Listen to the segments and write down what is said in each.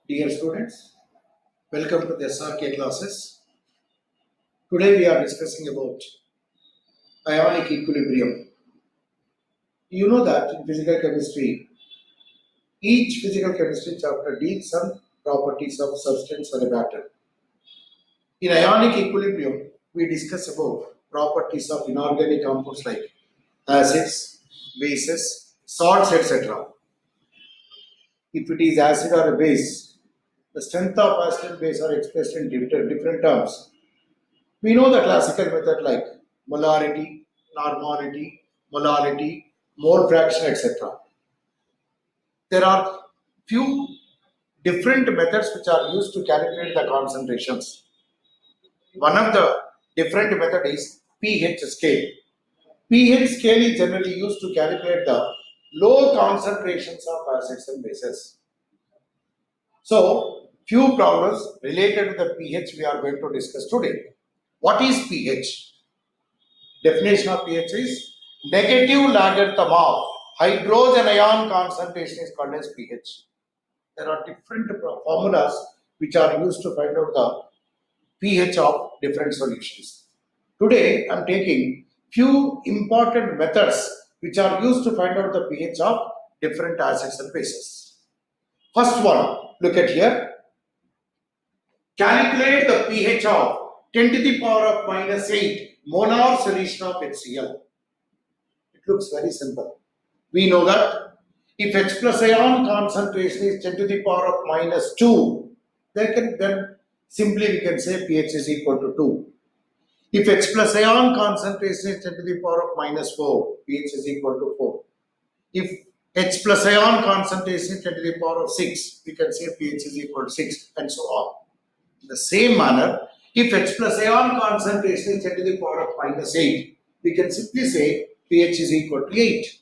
Dear students, welcome to the SRK classes. Today we are discussing about ionic equilibrium. You know that in physical chemistry, each physical chemistry chapter deals some properties of substance or a matter. In ionic equilibrium, we discuss about properties of inorganic compounds like acids, bases, salts, etc. If it is acid or a base, the strength of acid and base are expressed in different terms. We know the classical method like molarity, normality, molality, mole fraction, etc. There are few different methods which are used to calculate the concentrations. One of the different method is pH scale. pH scale is generally used to calculate the low concentrations of acids and bases. So, few problems related to the pH we are going to discuss today. What is pH? Definition of pH is negative logarithm of hydrogen ion concentration is called as pH. There are different formulas which are used to find out the pH of different solutions. Today I am taking few important methods which are used to find out the pH of different acids and bases. First one, look at here. Calculate the pH of 10 to the power of minus 8 molar solution of HCl. It looks very simple. We know that if H plus ion concentration is 10 to the power of minus 2, then simply we can say pH is equal to 2. If H plus ion concentration is 10 to the power of minus 4, pH is equal to 4. If H plus ion concentration is 10 to the power of 6, we can say pH is equal to 6 and so on. In the same manner, if H plus ion concentration is 10 to the power of minus 8, we can simply say pH is equal to 8.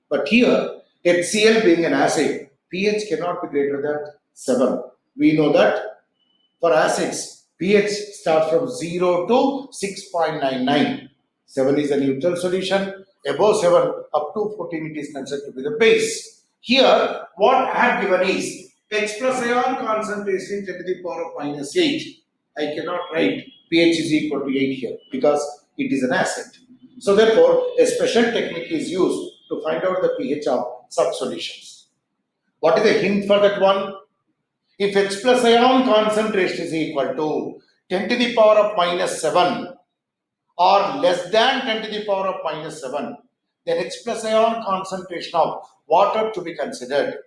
But here, HCl being an acid, pH cannot be greater than 7. We know that for acids, pH starts from 0 to 6.99. 7 is a neutral solution. Above 7, up to 14, it is considered to be the base. Here, what I have given is H plus ion concentration 10 to the power of minus 8. I cannot write pH is equal to 8 here because it is an acid. So therefore, a special technique is used to find out the pH of such solutions. What is the hint for that one? If H plus ion concentration is equal to 10 to the power of minus 7 or less than 10 to the power of minus 7, then H plus ion concentration of water to be considered.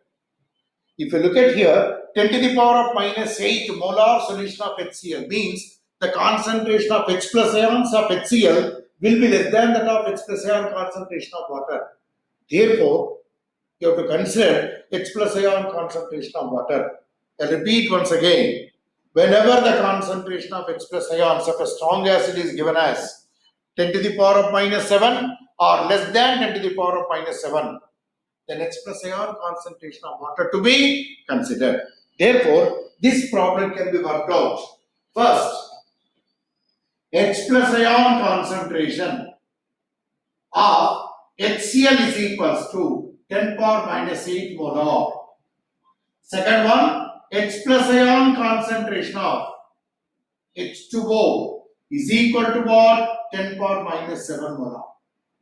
If you look at here, 10 to the power of minus 8 molar solution of HCl means the concentration of H plus ions of HCl will be less than that of H plus ion concentration of water. Therefore, you have to consider H plus ion concentration of water. I repeat once again, whenever the concentration of H plus ions of a strong acid is given as 10 to the power of minus 7 or less than 10 to the power of minus 7, then H plus ion concentration of water to be considered. Therefore, this problem can be worked out. First, H plus ion concentration of HCl is equals to 10 power minus 8 molar. Second one, H plus ion concentration of H2O is equal to what? 10 power minus 7 molar.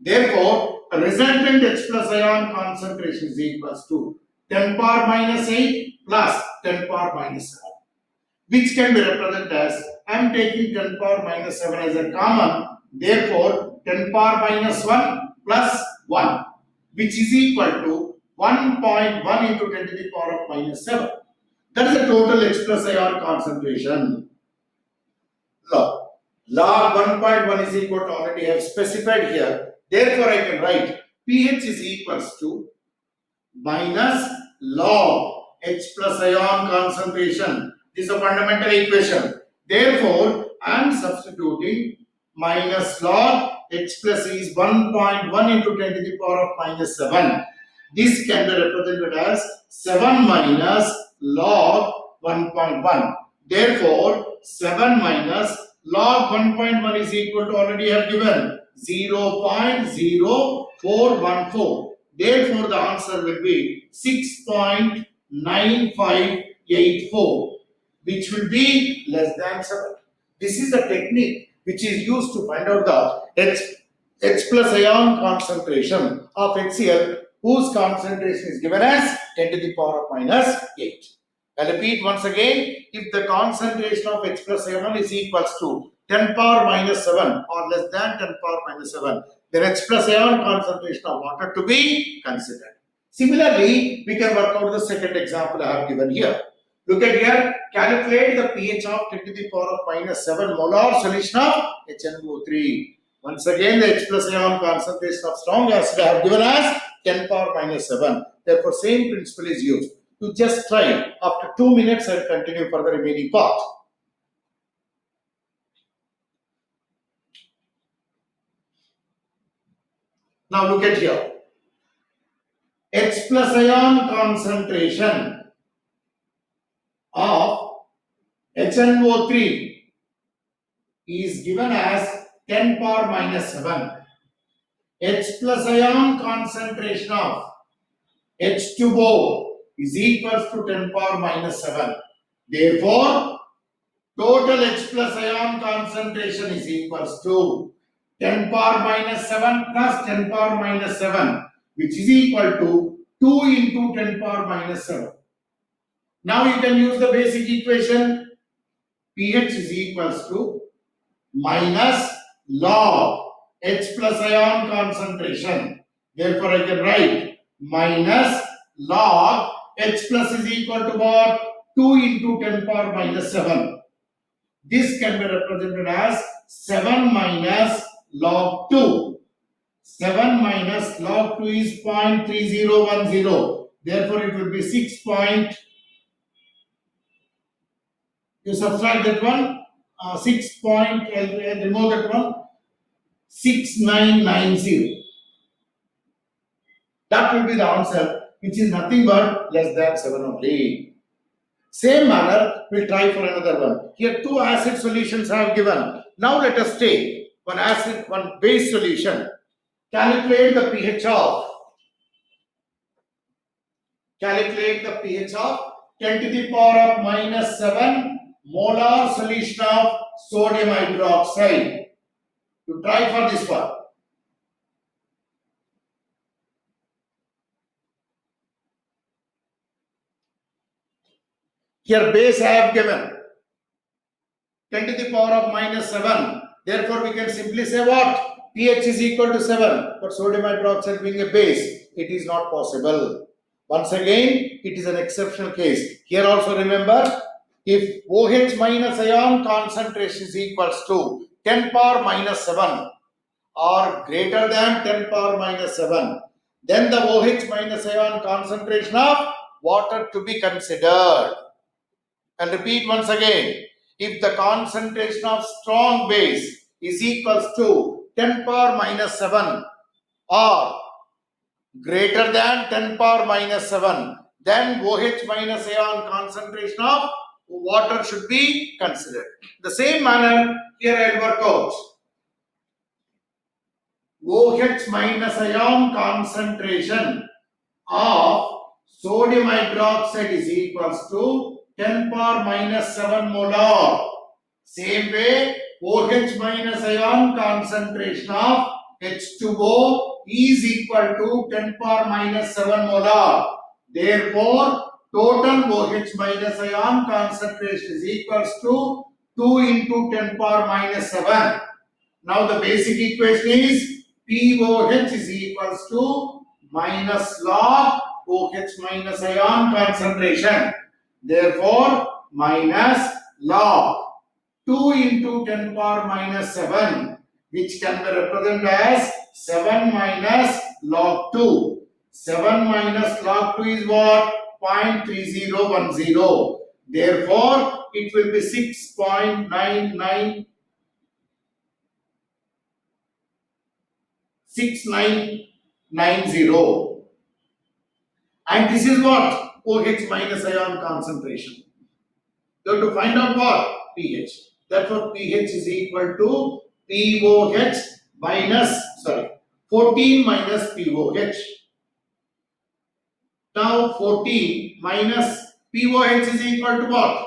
Therefore, a resultant H plus ion concentration is equals to 10 power minus 8 plus 10 power minus 7, which can be represented as, I am taking 10 power minus 7 as a common, therefore 10 power minus 1 plus 1, which is equal to 1.1 into 10 to the power of minus 7. That is the total H plus ion concentration. Log 1.1 is equal to already have specified here. Therefore, I can write pH is equals to minus log H plus ion concentration. This is a fundamental equation. Therefore, I am substituting minus log H plus is 1.1 into 10 to the power of minus 7. This can be represented as 7 minus log 1.1. Therefore, 7 minus log 1.1 is equal to already have given 0.0414. Therefore, the answer will be 6.95 0.84, which will be less than 7. This is the technique which is used to find out the H plus ion concentration of HCl, whose concentration is given as 10 to the power of minus 8. I repeat once again, if the concentration of H plus ion is equals to 10 power minus 7 or less than 10 power minus 7, then H plus ion concentration of water to be considered. Similarly, we can work out the second example I have given here. Look at here, calculate the pH of 10 to the power of minus 7 molar solution of HNO3. Once again, the H plus ion concentration of strong acid I have given as 10 power minus 7. Therefore, same principle is used. You just try. After 2 minutes, I will continue for the remaining part. Now look at here. H plus ion concentration of HNO3 is given as 10 power minus 7. H plus ion concentration of H2O is equals to 10 power minus 7. Therefore, total H plus ion concentration is equals to 10 power minus 7 plus 10 power minus 7, which is equal to 2 into 10 power minus 7. Now you can use the basic equation. pH is equals to minus log H plus ion concentration. Therefore, I can write minus log H plus is equal to what? 2 into 10 power minus 7. This can be represented as 7 minus log 2. 7 minus log 2 is 0.3010. Therefore, it will be 6. You subtract that one. 6. Remove that one. 6990. That will be the answer, which is nothing but less than 7 only. Same manner, we'll try for another one. Here 2 acid solutions I have given. Now let us take one acid, one base solution. Calculate the pH of 10 to the power of minus 7 molar solution of sodium hydroxide. You try for this one. Here base I have given 10 to the power of minus 7. Therefore, we can simply say what? pH is equal to 7. But sodium hydroxide being a base, it is not possible. Once again, it is an exceptional case. Here also remember, if OH minus ion concentration is equals to 10 power minus 7 or greater than 10 power minus 7, then the OH minus ion concentration of water to be considered. And repeat once again, if the concentration of strong base is equals to 10 power minus 7 or greater than 10 power minus 7, then OH minus ion concentration of water should be considered. The same manner, here I will work out. OH minus ion concentration of sodium hydroxide is equals to 10 power minus 7 molar. Same way, OH minus ion concentration of H2O is equal to 10 power minus 7 molar. Therefore, total OH minus ion concentration is equals to 2 into 10 power minus 7. Now the basic equation is POH is equals to minus log OH minus ion concentration. Therefore, minus log 2 into 10 power minus 7, which can be represented as 7 minus log 2. 7 minus log 2 is what? 0.3010. Therefore, it will be 6.996990. And this is what? OH minus ion concentration. You have to find out what? pH. Therefore, pH is equal to POH minus, 14 minus POH. Now, 14 minus POH is equal to what?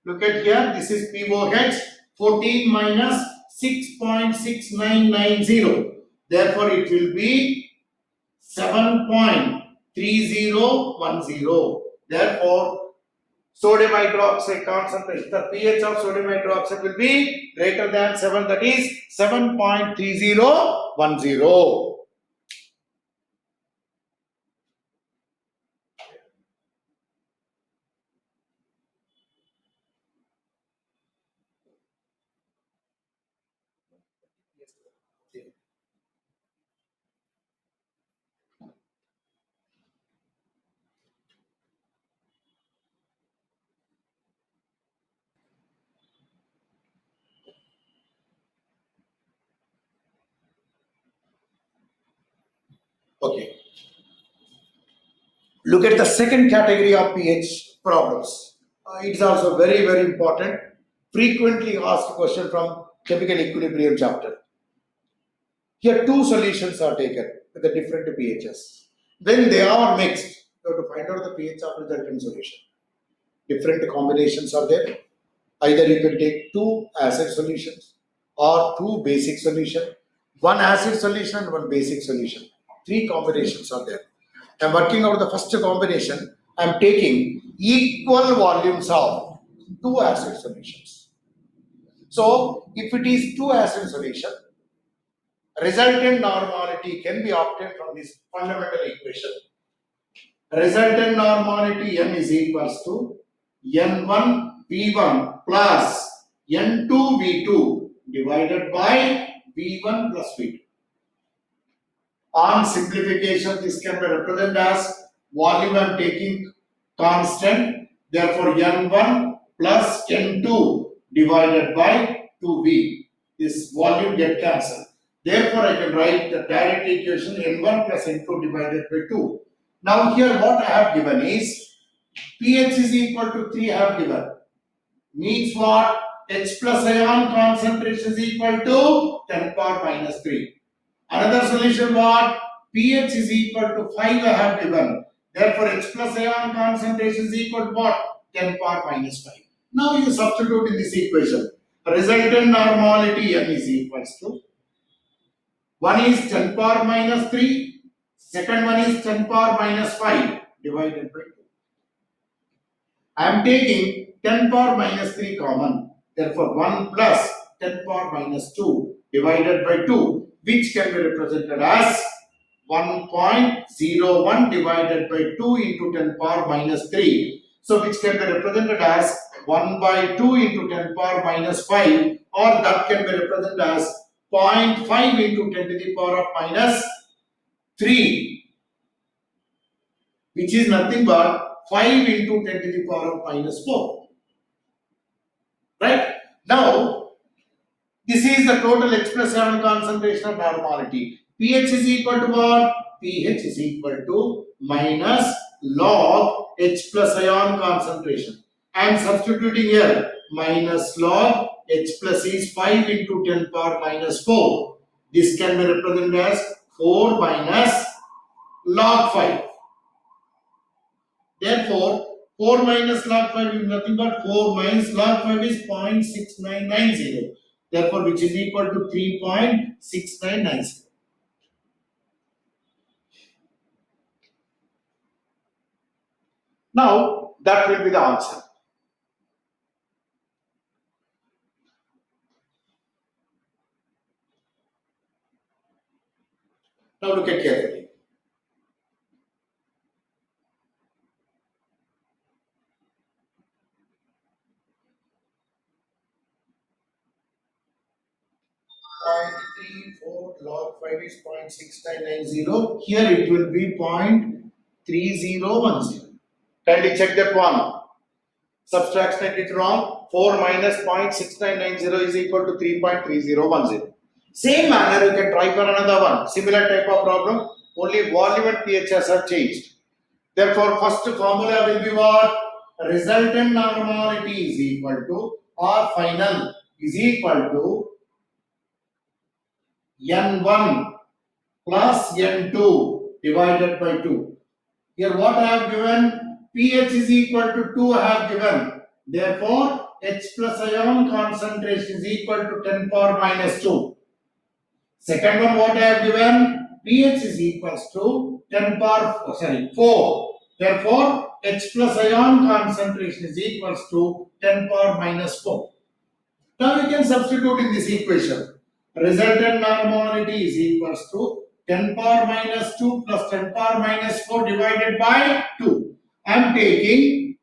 Look at here, this is POH, 14 minus 6.6990. Therefore, it will be 7.3010. Therefore, sodium hydroxide concentration, the pH of sodium hydroxide will be greater than 7, that is 7.3010. Okay. Look at the second category of pH problems. It is also very, very important. Frequently asked question from chemical equilibrium chapter. Here, two solutions are taken with the different pHs. When they are mixed, you have to find out the pH of resultant solution. Different combinations are there. Either you can take two acid solutions or two basic solution, one acid solution and one basic solution. Three combinations are there. I am working out the first combination. I am taking equal volumes of two acid solutions. So, if it is two acid solution, resultant normality can be obtained from this fundamental equation. Resultant normality n is equals to n1 v1 plus n2 v2 divided by v1 plus v2. On simplification, this can be represented as volume I am taking constant, therefore n1 plus n2 divided by 2v. This volume get cancelled. Therefore, I can write the direct equation n1 plus n2 divided by 2. Now here what I have given is pH is equal to 3 I have given. Means what? H plus ion concentration is equal to 10 power minus 3. Another solution what? pH is equal to 5 I have given. Therefore, H plus ion concentration is equal to what? 10 power minus 5. Now you substitute in this equation. Resultant normality n is equals to, one is 10 power minus 3, second one is 10 power minus 5 divided by 2. I am taking 10 power minus 3 common. Therefore, 1 plus 10 power minus 2 divided by 2, which can be represented as 1.01 divided by 2 into 10 power minus 3. So, which can be represented as 1 by 2 into 10 power minus 5, or that can be represented as 0.5 into 10 to the power of minus 3, which is nothing but 5 into 10 to the power of minus 4. Right? Now, this is the total H plus ion concentration of normality. pH is equal to what? pH is equal to minus log H plus ion concentration. I am substituting here minus log H plus is 5 into 10 power minus 4. This can be represented as 4 minus log 5. Therefore, 4 minus log 5 is nothing but 4 minus log 5 is 0.6990. Therefore, which is equal to 3.6990. Now, that will be the answer. Now, look at carefully. Log 5 is 0.6990. Here it will be 0.3010. Kindly check that one. Subtraction it wrong. 4 minus 0.6990 is equal to 3.3010. Same manner you can try for another one. Similar type of problem. Only volume and pHs have changed. Therefore, first formula will be what? Resultant normality is equal to, or final is equal to n1 plus n2 divided by 2. Here what I have given, pH is equal to 2 I have given. Therefore, H plus ion concentration is equal to 10 power minus 2. Second one what I have given, pH is equals to 10 power 4. Therefore, H plus ion concentration is equals to 10 power minus 4. Now we can substitute in this equation. Resultant normality is equals to 10 power minus 2 plus 10 power minus 4 divided by 2. I am taking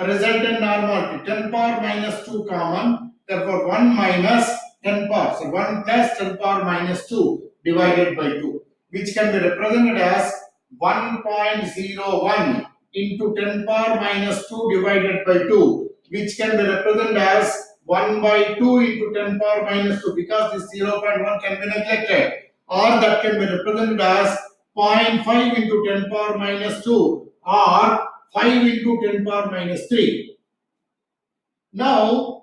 resultant normality 10 power minus 2 common. Therefore 1 minus 10 power. So 1 plus 10 power minus 2 divided by 2, which can be represented as 1.01 into 10 power minus 2 divided by 2, which can be represented as 1 by 2 into 10 power minus 2, because this 0.1 can be neglected, or that can be represented as 0.5 into 10 power minus 2 or 5 into 10 power minus 3. Now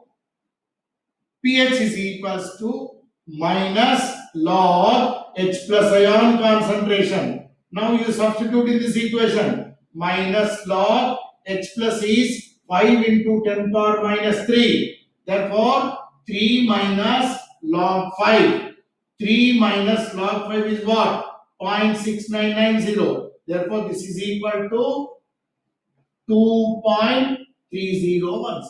pH is equals to minus log H plus ion concentration. Now you substitute in this equation. Minus log H plus is 5 into 10 power minus 3. Therefore, 3 minus log 5. 3 minus log 5 is what? 0.6990. Therefore, this is equal to 2.3010.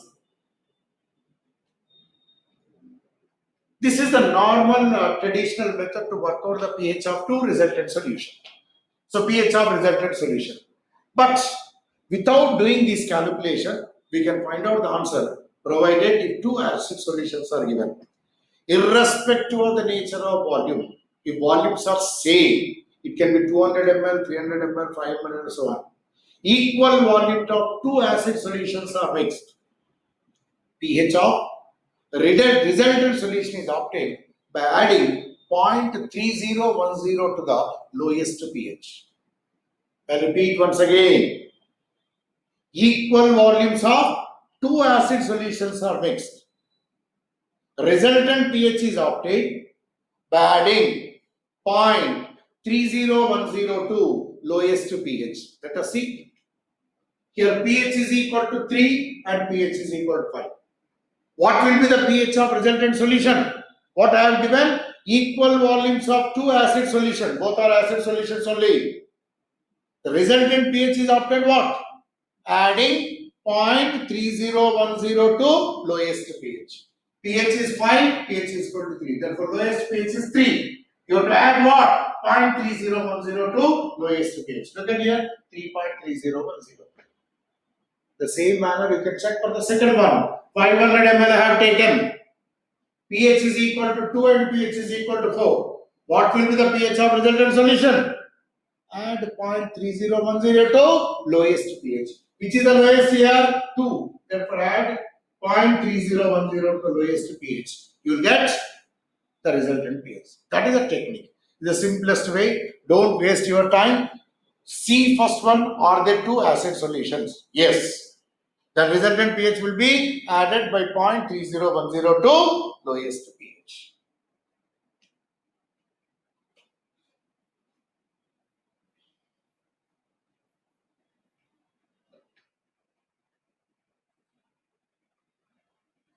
This is the normal traditional method to work out the pH of two resultant solution. So pH of resultant solution. But without doing this calculation, we can find out the answer provided if two acid solutions are given. Irrespective of the nature of volume, if volumes are same, it can be 200 ml, 300 ml, 5 ml and so on. Equal volume of two acid solutions are mixed. pH of the resultant solution is obtained by adding 0.3010 to the lowest pH. I repeat once again. Equal volumes of two acid solutions are mixed. Resultant pH is obtained by adding 0.3010 to lowest pH. Let us see. Here pH is equal to 3 and pH is equal to 5. What will be the pH of resultant solution? What I have given? Equal volumes of two acid solutions. Both are acid solutions only. The resultant pH is obtained what? Adding 0.3010 to lowest pH. pH is 5, pH is equal to 3. Therefore, lowest pH is 3. You have to add what? 0.3010 to lowest pH. Look at here, 3.3010. The same manner you can check for the second one. 500 ml I have taken. pH is equal to 2 and pH is equal to 4. What will be the pH of resultant solution? Add 0.3010 to lowest pH. Which is the lowest here? 2. Therefore add 0.3010 to lowest pH. You will get the resultant pH. That is the technique. The simplest way. Don't waste your time. See first one, are there two acid solutions? Yes. The resultant pH will be added by 0.3010 to lowest pH.